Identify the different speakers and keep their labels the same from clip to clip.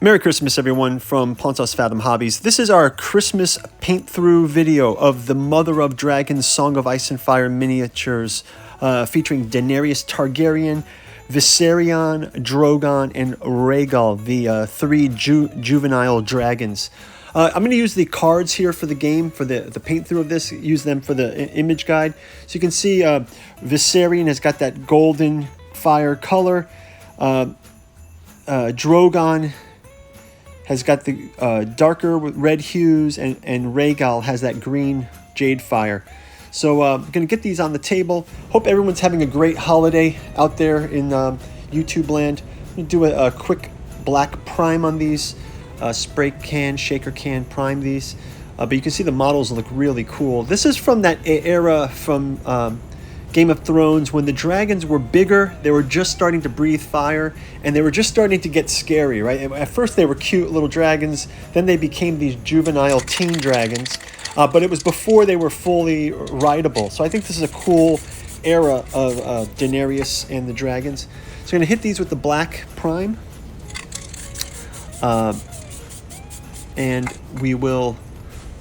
Speaker 1: Merry Christmas, everyone, from Pontos Fathom Hobbies. This is our Christmas paint-through video of the Mother of Dragons Song of Ice and Fire miniatures featuring Daenerys Targaryen, Viserion, Drogon, and Rhaegal, the three juvenile dragons. I'm going to use the cards here for the game, for the paint-through of this, use them for the image guide. So you can see Viserion has got that golden fire color. Drogon has got the darker red hues, and Rhaegal has that green jade fire. So I'm going to get these on the table. Hope everyone's having a great holiday out there in YouTube land. I'm going to do a quick black prime on these. Spray can, shaker can, prime these. But you can see the models look really cool. This is from that era from Game of Thrones when the dragons were bigger, they were just starting to breathe fire, and they were just starting to get scary, right? At first they were cute little dragons, then they became these juvenile teen dragons, but it was before they were fully rideable. So I think this is a cool era of Daenerys and the dragons. So I'm going to hit these with the black prime, and I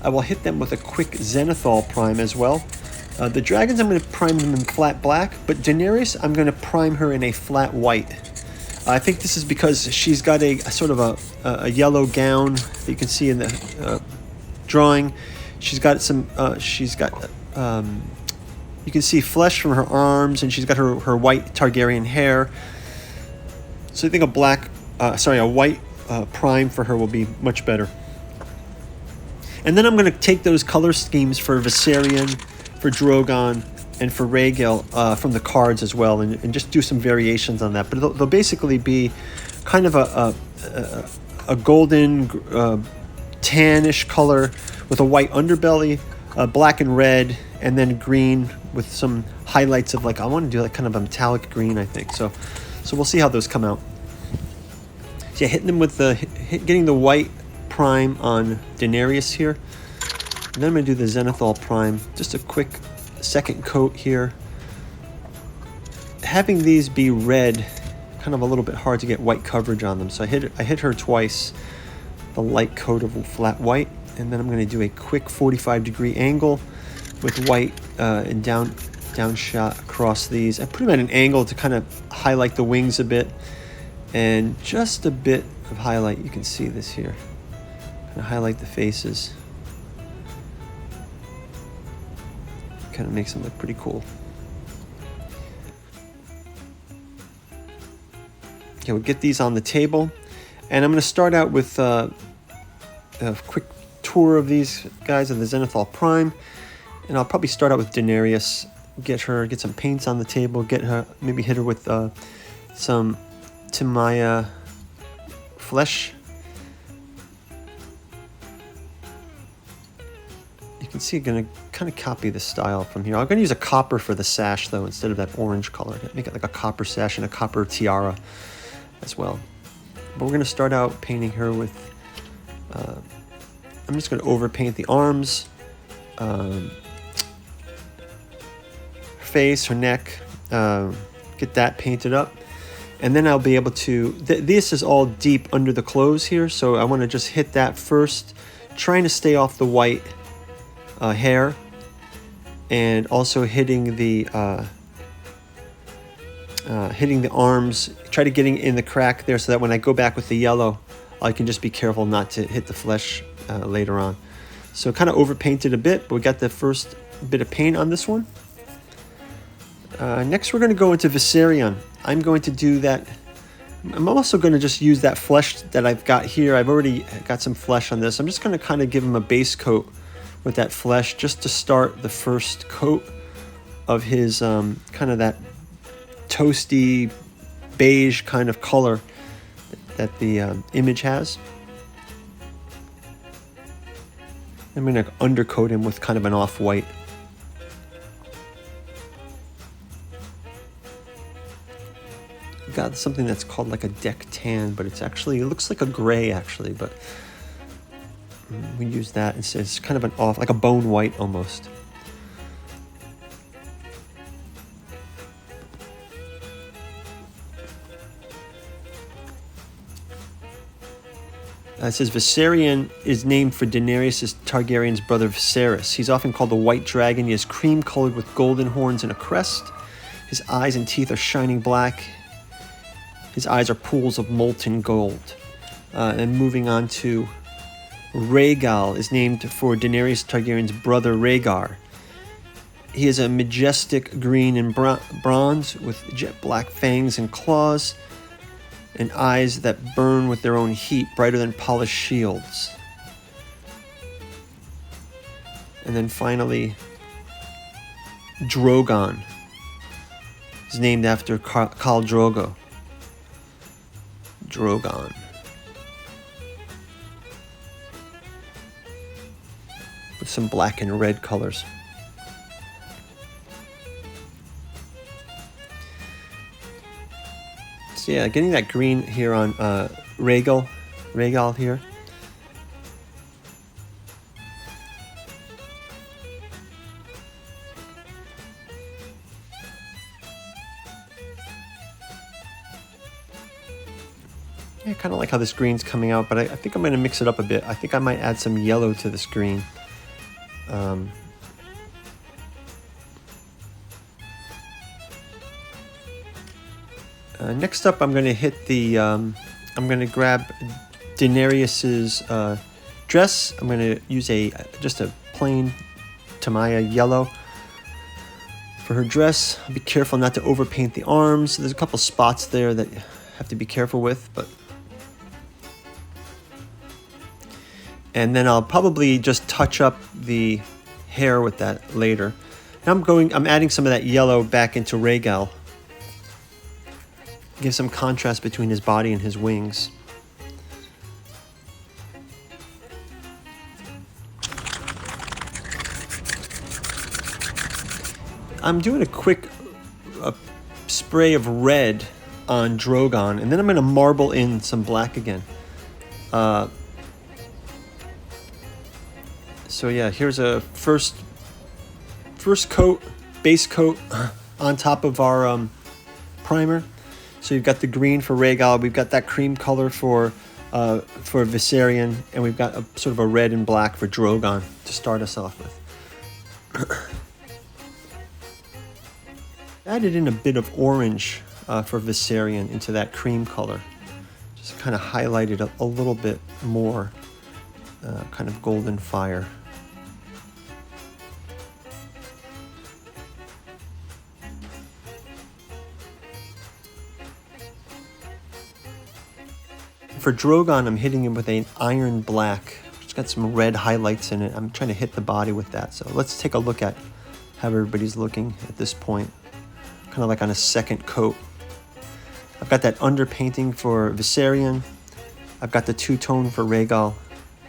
Speaker 1: will hit them with a quick Zenithal prime as well. The dragons, I'm going to prime them in flat black, but Daenerys, I'm going to prime her in a flat white. I think this is because she's got a sort of a yellow gown that you can see in the drawing. She's got some, you can see flesh from her arms, and she's got her white Targaryen hair. So I think a white prime for her will be much better. And then I'm going to take those color schemes for Viserion, for Drogon, and for Rhaegal from the cards as well, and just do some variations on that. But they'll basically be kind of a golden tannish color with a white underbelly, black and red, and then green with some highlights of, like, I want to do like kind of a metallic green, I think. So we'll see how those come out. So yeah, hitting them with getting the white prime on Daenerys here. And then I'm going to do the Zenithal prime, just a quick second coat here. Having these be red, kind of a little bit hard to get white coverage on them, so I hit her twice, the light coat of flat white, and then I'm going to do a quick 45-degree angle with white and down shot across these. I put them at an angle to kind of highlight the wings a bit, and just a bit of highlight. You can see this here, kind of highlight the faces. Kind of makes them look pretty cool. Okay, we'll get these on the table, and I'm going to start out with a quick tour of these guys of the Zenithal Prime, and I'll probably start out with Daenerys. Get some paints on the table. Maybe hit her with some Timaya flesh. You can see I'm going to kind of copy the style from here. I'm going to use a copper for the sash, though, instead of that orange color. Make it like a copper sash and a copper tiara as well. But we're going to start out painting her with... I'm just going to overpaint the arms, face, her neck, get that painted up. And then I'll be able to... This is all deep under the clothes here, so I want to just hit that first, trying to stay off the white hair, and also hitting the arms. Try to getting in the crack there so that when I go back with the yellow, I can just be careful not to hit the flesh later on. So kind of overpainted a bit, but we got the first bit of paint on this one. Next we're going to go into Viserion. I'm going to do that. I'm also going to just use that flesh that I've got here. I've already got some flesh on this. I'm just going to kind of give him a base coat with that flesh, just to start the first coat of his kind of that toasty beige kind of color that the image has. I'm going to undercoat him with kind of an off-white. Got something that's called like a deck tan, but it looks like a gray actually, but we use that instead. It's kind of an off, like a bone white almost. It says Viserion is named for Daenerys Targaryen's brother Viserys. He's often called the White Dragon. He is cream-colored with golden horns and a crest. His eyes and teeth are shining black. His eyes are pools of molten gold. And moving on to Rhaegal is named for Daenerys Targaryen's brother Rhaegar. He is a majestic green and bronze with jet black fangs and claws and eyes that burn with their own heat, brighter than polished shields. And then finally, Drogon is named after Khal Drogo. Drogon. With some black and red colors. So yeah, getting that green here on Rhaegal here. Yeah, I kind of like how this green's coming out, but I think I'm going to mix it up a bit. I think I might add some yellow to this green. Next up, I'm going to hit the, I'm going to grab Daenerys's dress. I'm going to use just a plain Tamaya yellow for her dress. Be careful not to overpaint the arms. There's a couple spots there that you have to be careful with, but. And then I'll probably just touch up the hair with that later. Now I'm adding some of that yellow back into Rhaegal. Give some contrast between his body and his wings. I'm doing a quick spray of red on Drogon, and then I'm going to marble in some black again. So yeah, here's a first coat, base coat on top of our primer. So you've got the green for Rhaegal, we've got that cream color for Viserion, and we've got a sort of a red and black for Drogon to start us off with. Added in a bit of orange for Viserion into that cream color. Just kind of highlighted a little bit more, kind of golden fire. For Drogon, I'm hitting him with an iron black. It's got some red highlights in it. I'm trying to hit the body with that. So let's take a look at how everybody's looking at this point. Kind of like on a second coat. I've got that underpainting for Viserion. I've got the two-tone for Rhaegal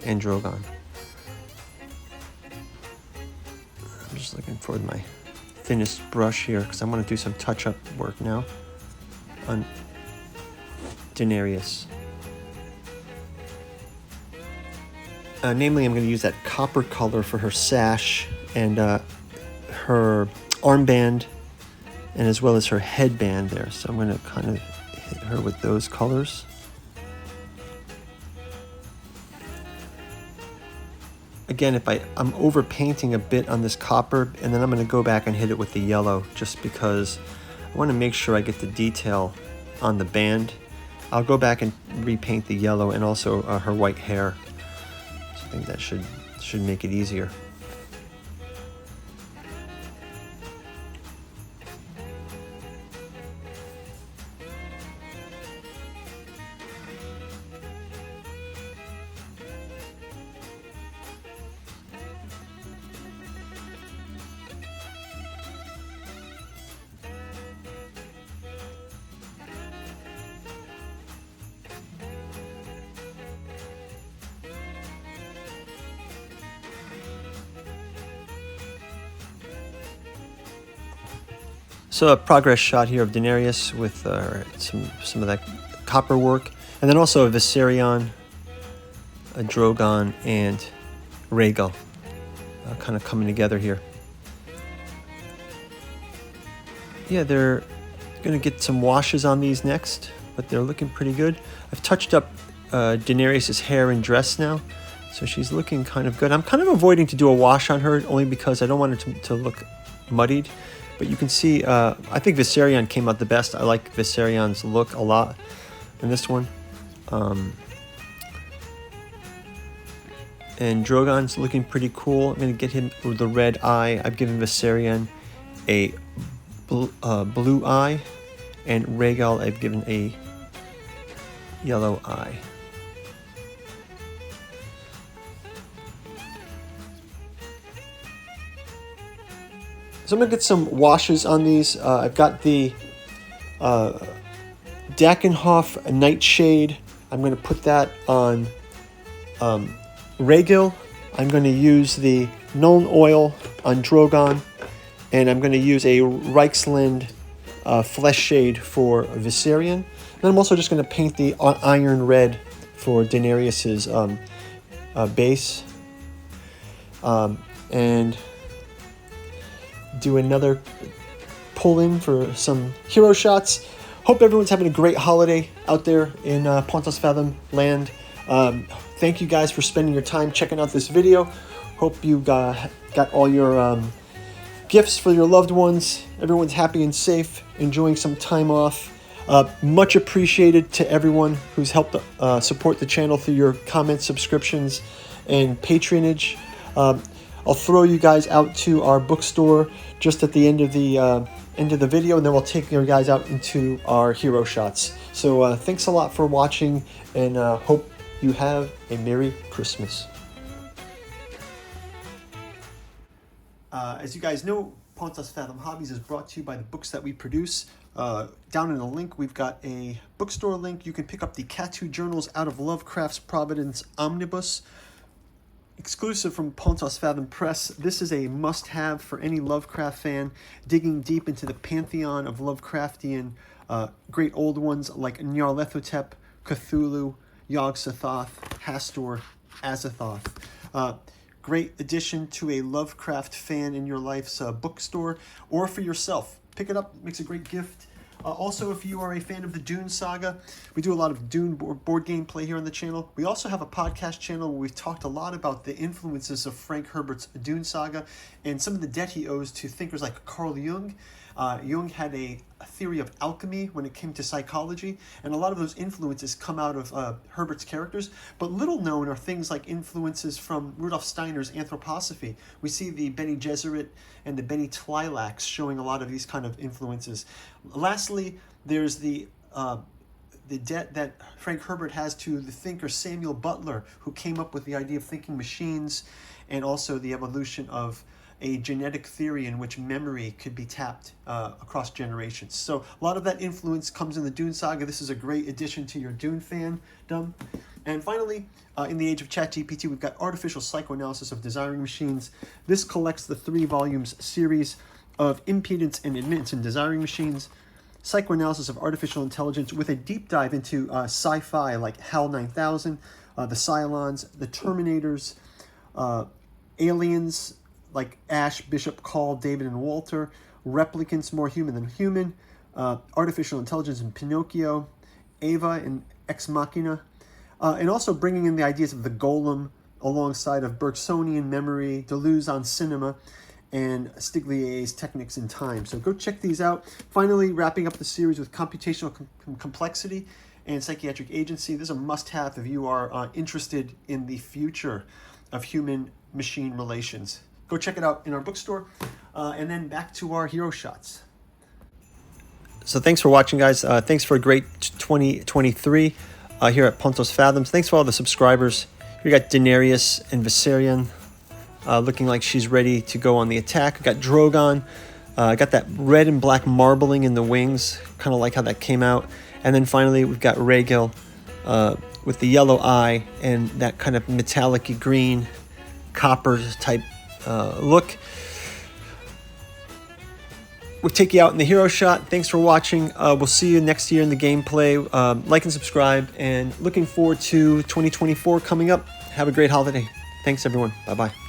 Speaker 1: and Drogon. I'm just looking for my thinnest brush here because I want to do some touch-up work now on Daenerys. Namely, I'm going to use that copper color for her sash and her armband, and as well as her headband there. So I'm going to kind of hit her with those colors. Again, I'm overpainting a bit on this copper, and then I'm going to go back and hit it with the yellow just because I want to make sure I get the detail on the band. I'll go back and repaint the yellow and also her white hair. I think that should make it easier. So a progress shot here of Daenerys with some of that copper work, and then also a Viserion, a Drogon, and Rhaegal kind of coming together here. Yeah, they're going to get some washes on these next, but they're looking pretty good. I've touched up Daenerys' hair and dress now. So she's looking kind of good. I'm kind of avoiding to do a wash on her only because I don't want her to look muddied. But you can see, I think Viserion came out the best. I like Viserion's look a lot in this one. And Drogon's looking pretty cool. I'm going to get him with the red eye. I've given Viserion a blue eye. And Rhaegal I've given a yellow eye. So I'm going to get some washes on these. I've got the Dakenhoff Nightshade. I'm going to put that on Rhaegal. I'm going to use the Nuln Oil on Drogon. And I'm going to use a Reichsland Flesh Shade for Viserion. And I'm also just going to paint the Iron Red for Daenerys' base. And do another pull-in for some hero shots. Hope everyone's having a great holiday out there in Pontos Fathom land. Thank you guys for spending your time checking out this video. Hope you got all your gifts for your loved ones. Everyone's happy and safe, enjoying some time off. Much appreciated to everyone who's helped support the channel through your comments, subscriptions, and patronage. I'll throw you guys out to our bookstore just at the end of the video, and then we'll take you guys out into our hero shots. So thanks a lot for watching, and hope you have a Merry Christmas. As you guys know, Pontos Fathom Hobbies is brought to you by the books that we produce. Down in the link, we've got a bookstore link. You can pick up the Cat Journals Out of Lovecraft's Providence Omnibus. Exclusive from Pontos Fathom Press, this is a must-have for any Lovecraft fan digging deep into the pantheon of Lovecraftian great old ones like Nyarlathotep, Cthulhu, Yog-Sothoth, Hastur, Azathoth. Great addition to a Lovecraft fan in your life's bookstore or for yourself. Pick it up, makes a great gift. Also, if you are a fan of the Dune saga, we do a lot of Dune board game play here on the channel. We also have a podcast channel where we've talked a lot about the influences of Frank Herbert's Dune saga and some of the debt he owes to thinkers like Carl Jung. Jung had a theory of alchemy when it came to psychology, and a lot of those influences come out of Herbert's characters. But little known are things like influences from Rudolf Steiner's Anthroposophy. We see the Bene Gesserit and the Bene Tlilax showing a lot of these kind of influences. Lastly, there's the debt that Frank Herbert has to the thinker Samuel Butler, who came up with the idea of thinking machines, and also the evolution of a genetic theory in which memory could be tapped across generations. So a lot of that influence comes in the Dune saga. This is a great addition to your Dune fandom. And finally, in the age of ChatGPT, we've got Artificial Psychoanalysis of Desiring Machines. This collects the 3 volumes series of Impedance and Admittance in Desiring Machines, Psychoanalysis of Artificial Intelligence, with a deep dive into sci-fi like HAL 9000, the Cylons, the Terminators, aliens like Ash, Bishop, Call, David, and Walter, Replicants More Human Than Human, Artificial Intelligence in Pinocchio, Ava and Ex Machina, and also bringing in the ideas of the Golem alongside of Bergsonian memory, Deleuze on cinema, and Stigliet's Techniques in Time. So go check these out. Finally, wrapping up the series with Computational Complexity and Psychiatric Agency. This is a must-have if you are interested in the future of human-machine relations. Go check it out in our bookstore. And then back to our hero shots. So thanks for watching, guys. Thanks for a great 2023 here at Pontos Fathoms. Thanks for all the subscribers. We got Daenerys and Viserion looking like she's ready to go on the attack. We got Drogon. Got that red and black marbling in the wings. Kind of like how that came out. And then finally, we've got Rhaegal with the yellow eye and that kind of metallic green copper type look. We'll take you out in the hero shot. Thanks for watching. We'll see you next year in the gameplay. Like and subscribe, and looking forward to 2024 coming up. Have a great holiday. Thanks, everyone. Bye-bye.